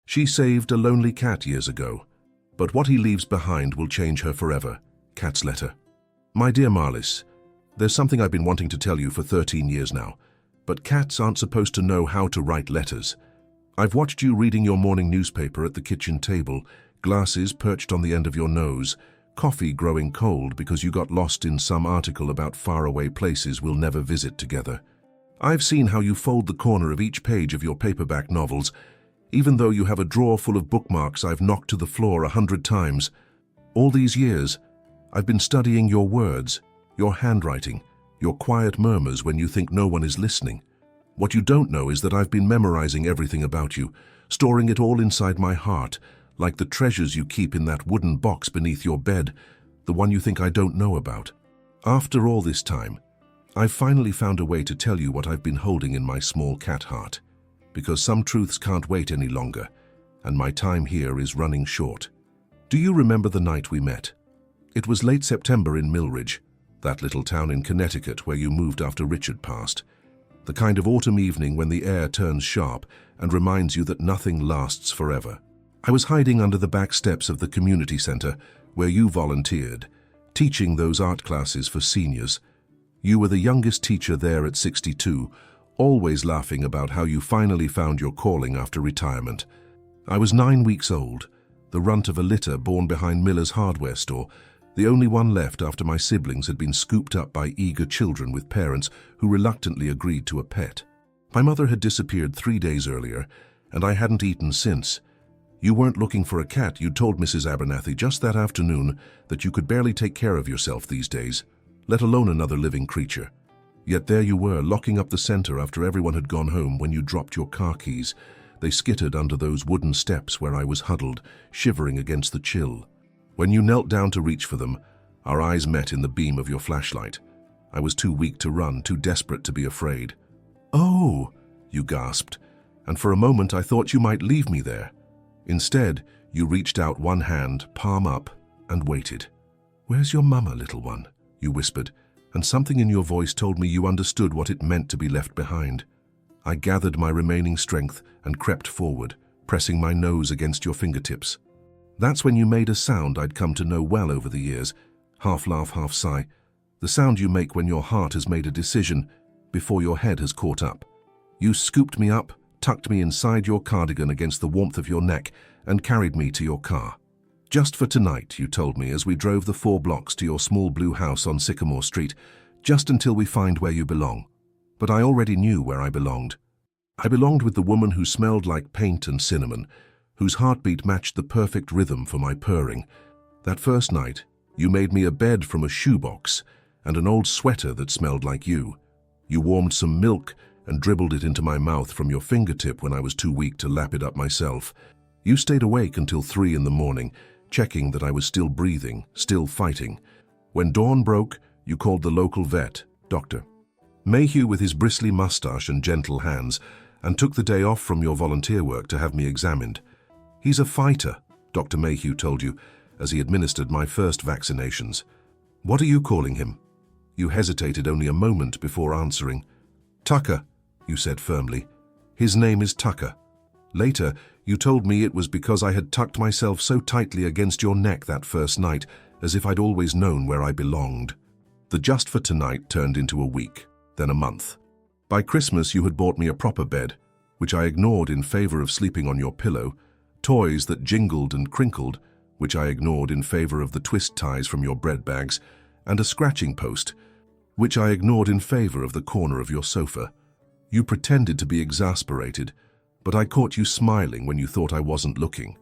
She saved a lonely cat years ago, but what he leaves behind will change her forever. Cat's letter. My dear Marlis, there's something I've been wanting to tell you for 13 years now, but cats aren't supposed to know how to write letters. I've watched you reading your morning newspaper at the kitchen table, glasses perched on the end of your nose, coffee growing cold because you got lost in some article about faraway places we'll never visit together. I've seen how you fold the corner of each page of your paperback novels, even though you have a drawer full of bookmarks I've knocked to the floor 100 times. All these years, I've been studying your words, your handwriting, your quiet murmurs when you think no one is listening. What you don't know is that I've been memorizing everything about you, storing it all inside my heart, like the treasures you keep in that wooden box beneath your bed, the one you think I don't know about. After all this time, I've finally found a way to tell you what I've been holding in my small cat heart, because some truths can't wait any longer, and my time here is running short. Do you remember the night we met? It was late September in Millridge, that little town in Connecticut where you moved after Richard passed. The kind of autumn evening when the air turns sharp and reminds you that nothing lasts forever. I was hiding under the back steps of the community center where you volunteered, teaching those art classes for seniors. You were the youngest teacher there at 62, always laughing about how you finally found your calling after retirement. I was 9 weeks old, the runt of a litter born behind Miller's hardware store, the only one left after my siblings had been scooped up by eager children with parents who reluctantly agreed to a pet. My mother had disappeared 3 days earlier, and I hadn't eaten since. You weren't looking for a cat. You told Mrs. Abernathy just that afternoon that you could barely take care of yourself these days, let alone another living creature. Yet there you were, locking up the center after everyone had gone home when you dropped your car keys. They skittered under those wooden steps where I was huddled, shivering against the chill. When you knelt down to reach for them, our eyes met in the beam of your flashlight. I was too weak to run, too desperate to be afraid. "Oh," you gasped, and for a moment I thought you might leave me there. Instead, you reached out one hand, palm up, and waited. "Where's your mama, little one?" you whispered, and something in your voice told me you understood what it meant to be left behind. I gathered my remaining strength and crept forward, pressing my nose against your fingertips. That's when you made a sound I'd come to know well over the years, half laugh, half sigh, the sound you make when your heart has made a decision before your head has caught up. You scooped me up, tucked me inside your cardigan against the warmth of your neck, and carried me to your car. "Just for tonight," you told me as we drove the 4 blocks to your small blue house on Sycamore Street, "just until we find where you belong." But I already knew where I belonged. I belonged with the woman who smelled like paint and cinnamon, whose heartbeat matched the perfect rhythm for my purring. That first night, you made me a bed from a shoebox and an old sweater that smelled like you. You warmed some milk and dribbled it into my mouth from your fingertip when I was too weak to lap it up myself. You stayed awake until 3 in the morning, checking that I was still breathing, still fighting. When dawn broke, you called the local vet, Dr. Mayhew, with his bristly mustache and gentle hands, and took the day off from your volunteer work to have me examined. "He's a fighter," Dr. Mayhew told you as he administered my first vaccinations. "What are you calling him?" You hesitated only a moment before answering. "Tucker," you said firmly. "His name is Tucker." Later, you told me it was because I had tucked myself so tightly against your neck that first night, as if I'd always known where I belonged. The just for tonight turned into a week, then a month. By Christmas, you had bought me a proper bed, which I ignored in favor of sleeping on your pillow, toys that jingled and crinkled, which I ignored in favor of the twist ties from your bread bags, and a scratching post, which I ignored in favor of the corner of your sofa. You pretended to be exasperated, but I caught you smiling when you thought I wasn't looking.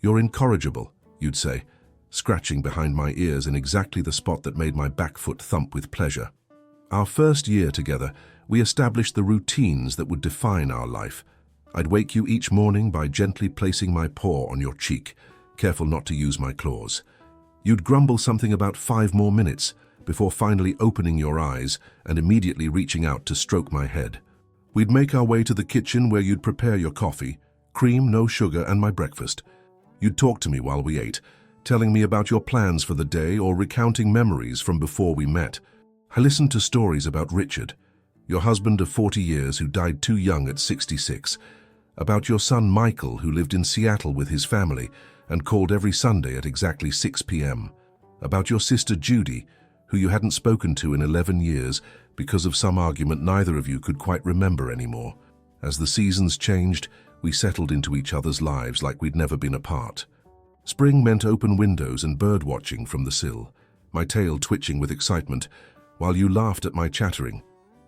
"You're incorrigible," you'd say, scratching behind my ears in exactly the spot that made my back foot thump with pleasure. Our first year together, we established the routines that would define our life. I'd wake you each morning by gently placing my paw on your cheek, careful not to use my claws. You'd grumble something about 5 more minutes before finally opening your eyes and immediately reaching out to stroke my head. We'd make our way to the kitchen where you'd prepare your coffee, cream, no sugar, and my breakfast. You'd talk to me while we ate, telling me about your plans for the day or recounting memories from before we met. I listened to stories about Richard, your husband of 40 years who died too young at 66, About your son Michael, who lived in Seattle with his family and called every Sunday at exactly 6 p.m. About your sister Judy, who you hadn't spoken to in 11 years because of some argument neither of you could quite remember anymore. As the seasons changed, we settled into each other's lives like we'd never been apart. Spring meant open windows and bird-watching from the sill, my tail twitching with excitement, while you laughed at my chattering.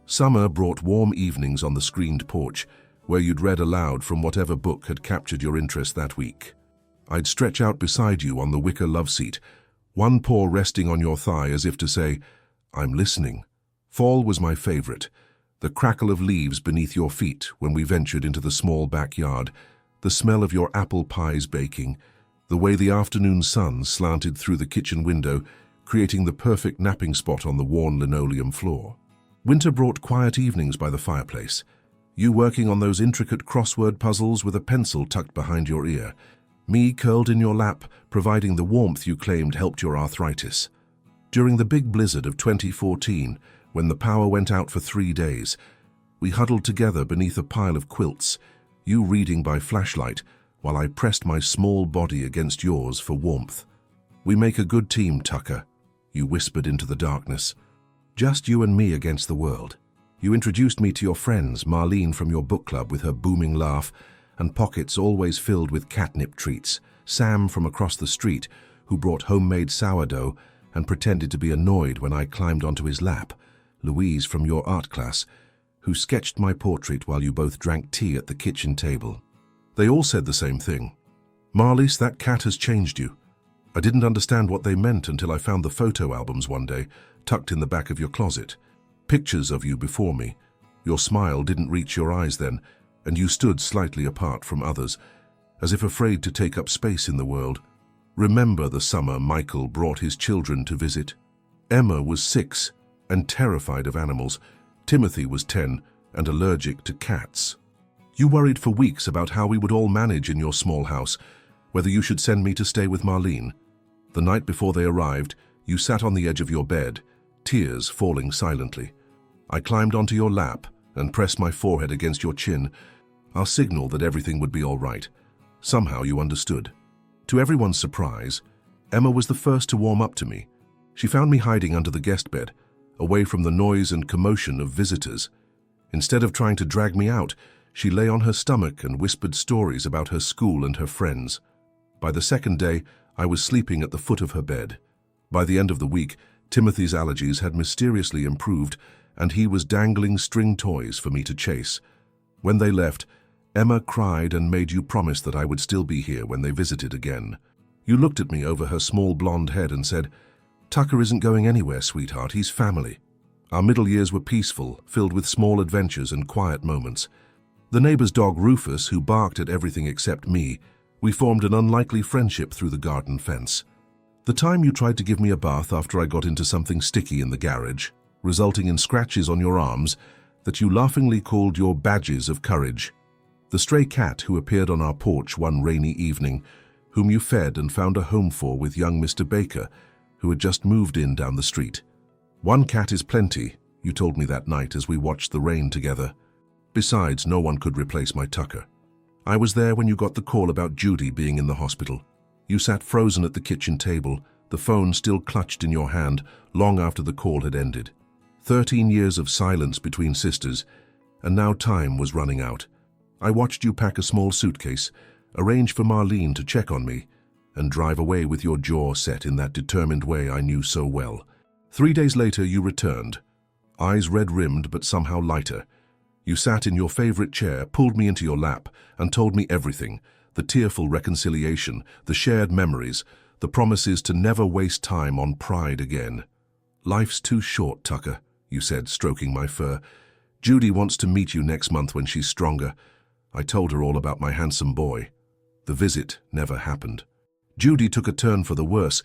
Summer brought warm evenings on the screened porch, where you'd read aloud from whatever book had captured your interest that week. I'd stretch out beside you on the wicker love seat, one paw resting on your thigh as if to say, "I'm listening." Fall was my favorite. The crackle of leaves beneath your feet when we ventured into the small backyard, the smell of your apple pies baking, the way the afternoon sun slanted through the kitchen window, creating the perfect napping spot on the worn linoleum floor. Winter brought quiet evenings by the fireplace, you working on those intricate crossword puzzles with a pencil tucked behind your ear, me curled in your lap, providing the warmth you claimed helped your arthritis. During the big blizzard of 2014, when the power went out for 3 days, we huddled together beneath a pile of quilts, you reading by flashlight, while I pressed my small body against yours for warmth. "We make a good team, Tucker," you whispered into the darkness. "Just you and me against the world." You introduced me to your friends, Marlene from your book club with her booming laugh and pockets always filled with catnip treats, Sam from across the street, who brought homemade sourdough and pretended to be annoyed when I climbed onto his lap, Louise from your art class, who sketched my portrait while you both drank tea at the kitchen table. They all said the same thing. "Marlies, that cat has changed you." I didn't understand what they meant until I found the photo albums one day, tucked in the back of your closet. Pictures of you before me. Your smile didn't reach your eyes then, and you stood slightly apart from others, as if afraid to take up space in the world. Remember the summer Michael brought his children to visit? Emma was 6 and terrified of animals. Timothy was 10 and allergic to cats. You worried for weeks about how we would all manage in your small house, whether you should send me to stay with Marlene. The night before they arrived, you sat on the edge of your bed, tears falling silently. I climbed onto your lap and pressed my forehead against your chin, our signal that everything would be all right. Somehow you understood. To everyone's surprise, Emma was the first to warm up to me. She found me hiding under the guest bed, away from the noise and commotion of visitors. Instead of trying to drag me out, she lay on her stomach and whispered stories about her school and her friends. By the second day, I was sleeping at the foot of her bed. By the end of the week, Timothy's allergies had mysteriously improved, and he was dangling string toys for me to chase. When they left, Emma cried and made you promise that I would still be here when they visited again. You looked at me over her small blonde head and said, "Tucker isn't going anywhere, sweetheart, he's family." Our middle years were peaceful, filled with small adventures and quiet moments. The neighbor's dog Rufus, who barked at everything except me, we formed an unlikely friendship through the garden fence. The time you tried to give me a bath after I got into something sticky in the garage, resulting in scratches on your arms that you laughingly called your badges of courage. The stray cat who appeared on our porch one rainy evening, whom you fed and found a home for with young Mr. Baker, who had just moved in down the street. "One cat is plenty," you told me that night as we watched the rain together. Besides, no one could replace my Tucker. I was there when you got the call about Judy being in the hospital. You sat frozen at the kitchen table, the phone still clutched in your hand long after the call had ended. 13 years of silence between sisters, and now time was running out. I watched you pack a small suitcase, arrange for Marlene to check on me, and drive away with your jaw set in that determined way I knew so well. 3 days later you returned, eyes red-rimmed but somehow lighter. You sat in your favorite chair, pulled me into your lap, and told me everything, the tearful reconciliation, the shared memories, the promises to never waste time on pride again. "Life's too short, Tucker," you said, stroking my fur. "Judy wants to meet you next month when she's stronger." I told her all about my handsome boy. The visit never happened. Judy took a turn for the worse,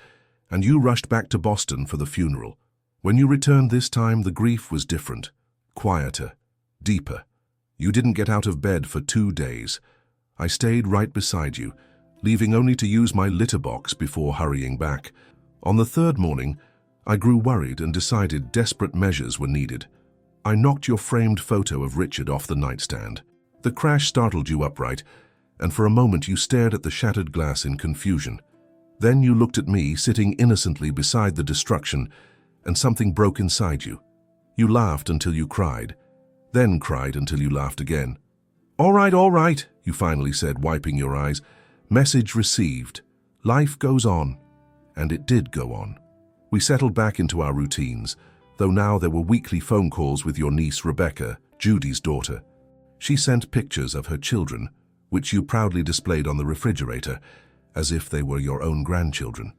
and you rushed back to Boston for the funeral. When you returned this time, the grief was different, quieter, deeper. You didn't get out of bed for 2 days. I stayed right beside you, leaving only to use my litter box before hurrying back. On the third morning, I grew worried and decided desperate measures were needed. I knocked your framed photo of Richard off the nightstand. The crash startled you upright, and for a moment you stared at the shattered glass in confusion. Then you looked at me, sitting innocently beside the destruction, and something broke inside you. You laughed until you cried, then cried until you laughed again. All right, you finally said, wiping your eyes. Message received. Life goes on. And it did go on. We settled back into our routines, though now there were weekly phone calls with your niece Rebecca, Judy's daughter. She sent pictures of her children, which you proudly displayed on the refrigerator, as if they were your own grandchildren.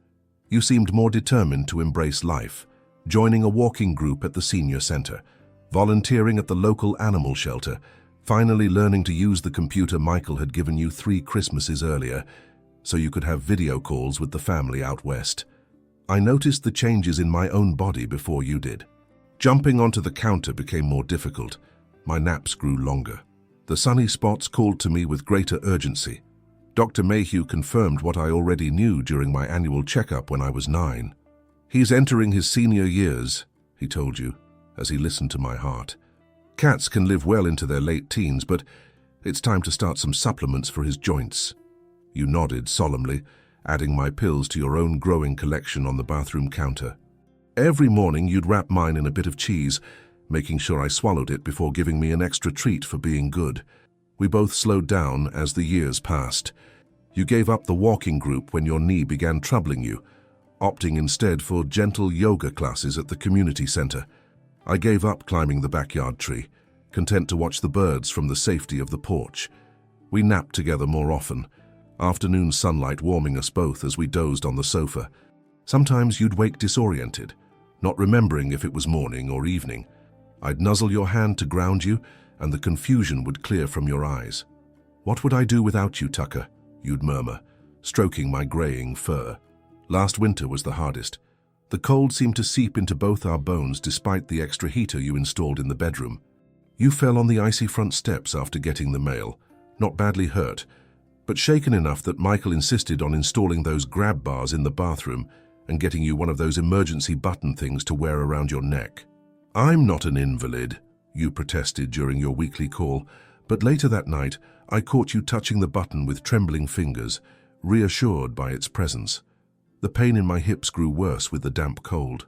You seemed more determined to embrace life, joining a walking group at the senior center, volunteering at the local animal shelter, finally learning to use the computer Michael had given you 3 Christmases earlier, so you could have video calls with the family out west. I noticed the changes in my own body before you did. Jumping onto the counter became more difficult. My naps grew longer. The sunny spots called to me with greater urgency. Dr. Mayhew confirmed what I already knew during my annual checkup when I was 9. He's entering his senior years, he told you, as he listened to my heart. Cats can live well into their late teens, but it's time to start some supplements for his joints. You nodded solemnly, adding my pills to your own growing collection on the bathroom counter. Every morning you'd wrap mine in a bit of cheese, making sure I swallowed it before giving me an extra treat for being good. We both slowed down as the years passed. You gave up the walking group when your knee began troubling you, opting instead for gentle yoga classes at the community center. I gave up climbing the backyard tree, content to watch the birds from the safety of the porch. We napped together more often, afternoon sunlight warming us both as we dozed on the sofa. Sometimes you'd wake disoriented, not remembering if it was morning or evening. I'd nuzzle your hand to ground you, and the confusion would clear from your eyes. What would I do without you, Tucker? You'd murmur, stroking my graying fur. Last winter was the hardest. The cold seemed to seep into both our bones despite the extra heater you installed in the bedroom. You fell on the icy front steps after getting the mail, not badly hurt, but shaken enough that Michael insisted on installing those grab bars in the bathroom and getting you one of those emergency button things to wear around your neck. I'm not an invalid, you protested during your weekly call, but later that night I caught you touching the button with trembling fingers, reassured by its presence. The pain in my hips grew worse with the damp cold.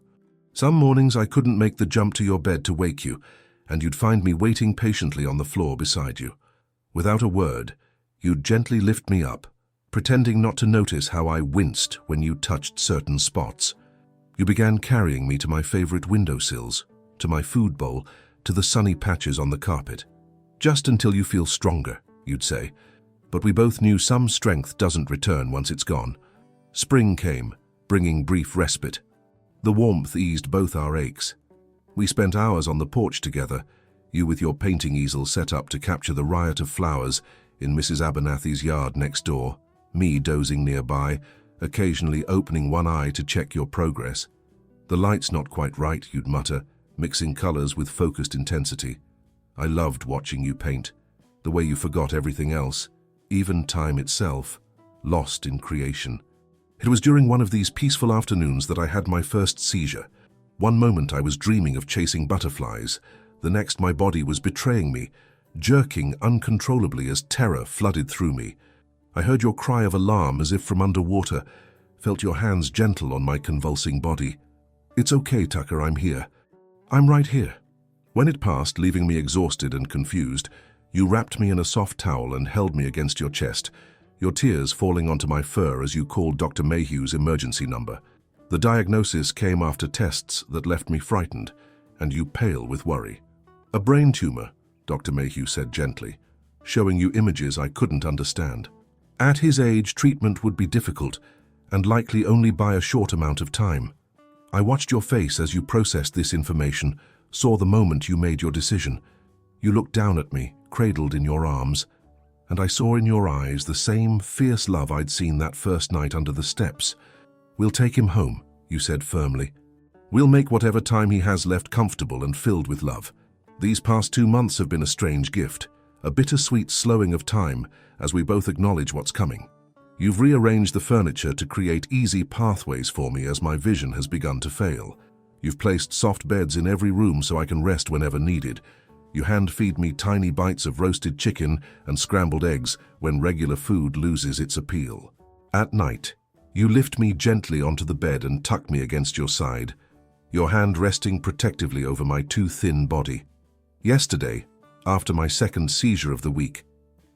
Some mornings I couldn't make the jump to your bed to wake you, and you'd find me waiting patiently on the floor beside you. Without a word, you'd gently lift me up, pretending not to notice how I winced when you touched certain spots. You began carrying me to my favorite windowsills, to my food bowl, to the sunny patches on the carpet. Just until you feel stronger, you'd say, but we both knew some strength doesn't return once it's gone. Spring came, bringing brief respite. The warmth eased both our aches. We spent hours on the porch together, you with your painting easel set up to capture the riot of flowers in Mrs. Abernathy's yard next door, me dozing nearby, occasionally opening one eye to check your progress. The light's not quite right, you'd mutter, mixing colors with focused intensity. I loved watching you paint, the way you forgot everything else, even time itself, lost in creation. It was during one of these peaceful afternoons that I had my first seizure. One moment I was dreaming of chasing butterflies, the next my body was betraying me, jerking uncontrollably as terror flooded through me. I heard your cry of alarm as if from underwater, felt your hands gentle on my convulsing body. It's okay, Tucker, I'm here. I'm right here. When it passed, leaving me exhausted and confused, you wrapped me in a soft towel and held me against your chest, your tears falling onto my fur as you called Dr. Mayhew's emergency number. The diagnosis came after tests that left me frightened, and you pale with worry. A brain tumor, Dr. Mayhew said gently, showing you images I couldn't understand. At his age, treatment would be difficult, and likely only by a short amount of time. I watched your face as you processed this information, saw the moment you made your decision. You looked down at me, cradled in your arms, and I saw in your eyes the same fierce love I'd seen that first night under the steps. We'll take him home, you said firmly. We'll make whatever time he has left comfortable and filled with love. These past 2 months have been a strange gift, a bittersweet slowing of time as we both acknowledge what's coming. You've rearranged the furniture to create easy pathways for me as my vision has begun to fail. You've placed soft beds in every room so I can rest whenever needed. You hand-feed me tiny bites of roasted chicken and scrambled eggs when regular food loses its appeal. At night, you lift me gently onto the bed and tuck me against your side, your hand resting protectively over my too thin body. Yesterday, after my second seizure of the week,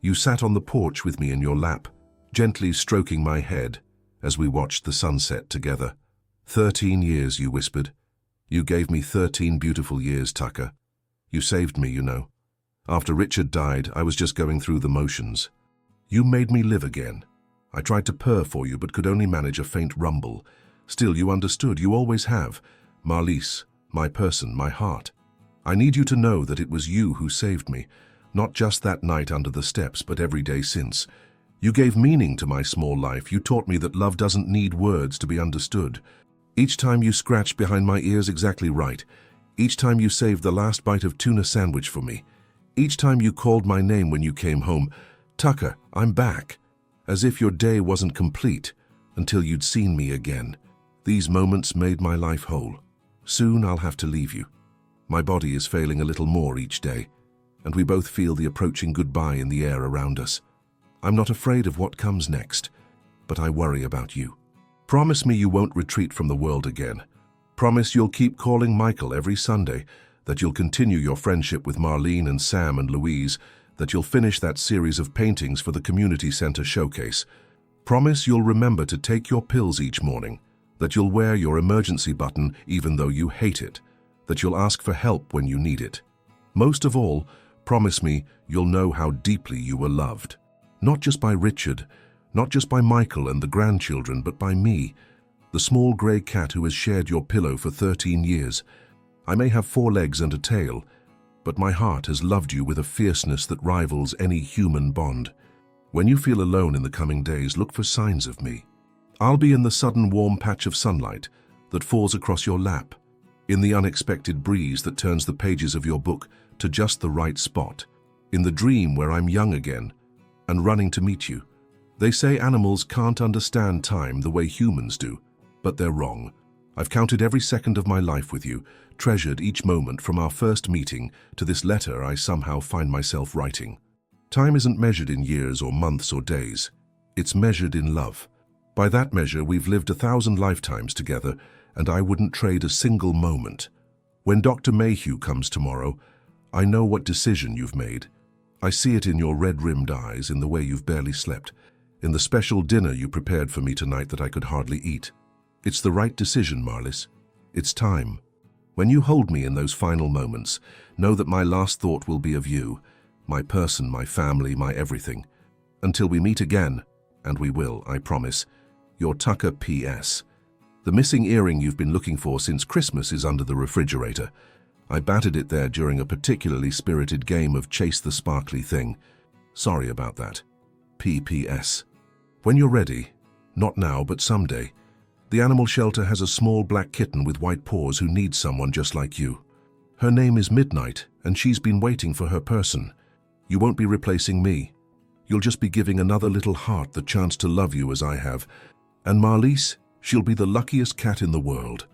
you sat on the porch with me in your lap, gently stroking my head as we watched the sunset together. 13 years, you whispered. You gave me 13 beautiful years, Tucker. You saved me, you know. After Richard died, I was just going through the motions. You made me live again. I tried to purr for you, but could only manage a faint rumble. Still, you understood. You always have. Marlise, my person, my heart. I need you to know that it was you who saved me, not just that night under the steps, but every day since. You gave meaning to my small life. You taught me that love doesn't need words to be understood. Each time you scratched behind my ears exactly right. Each time you saved the last bite of tuna sandwich for me. Each time you called my name when you came home. Tucker, I'm back. As if your day wasn't complete until you'd seen me again. These moments made my life whole. Soon I'll have to leave you. My body is failing a little more each day, and we both feel the approaching goodbye in the air around us. I'm not afraid of what comes next, but I worry about you. Promise me you won't retreat from the world again. Promise you'll keep calling Michael every Sunday, that you'll continue your friendship with Marlene and Sam and Louise, that you'll finish that series of paintings for the community center showcase. Promise you'll remember to take your pills each morning, that you'll wear your emergency button even though you hate it, that you'll ask for help when you need it. Most of all, promise me you'll know how deeply you were loved. Not just by Richard, not just by Michael and the grandchildren, but by me, the small grey cat who has shared your pillow for 13 years. I may have 4 legs and a tail, but my heart has loved you with a fierceness that rivals any human bond. When you feel alone in the coming days, look for signs of me. I'll be in the sudden warm patch of sunlight that falls across your lap, in the unexpected breeze that turns the pages of your book to just the right spot, in the dream where I'm young again and running to meet you. They say animals can't understand time the way humans do, but they're wrong. I've counted every second of my life with you, treasured each moment from our first meeting to this letter I somehow find myself writing. Time isn't measured in years or months or days. It's measured in love. By that measure, we've lived 1,000 lifetimes together, and I wouldn't trade a single moment. When Dr. Mayhew comes tomorrow, I know what decision you've made. I see it in your red-rimmed eyes, in the way you've barely slept, in the special dinner you prepared for me tonight that I could hardly eat. It's the right decision, Marlise. It's time. When you hold me in those final moments, know that my last thought will be of you, my person, my family, my everything. Until we meet again, and we will, I promise. Your Tucker P.S. The missing earring you've been looking for since Christmas is under the refrigerator. I battered it there during a particularly spirited game of Chase the Sparkly Thing. Sorry about that. P.P.S. When you're ready, not now but someday, the animal shelter has a small black kitten with white paws who needs someone just like you. Her name is Midnight, and she's been waiting for her person. You won't be replacing me. You'll just be giving another little heart the chance to love you as I have. And Marlise, she'll be the luckiest cat in the world.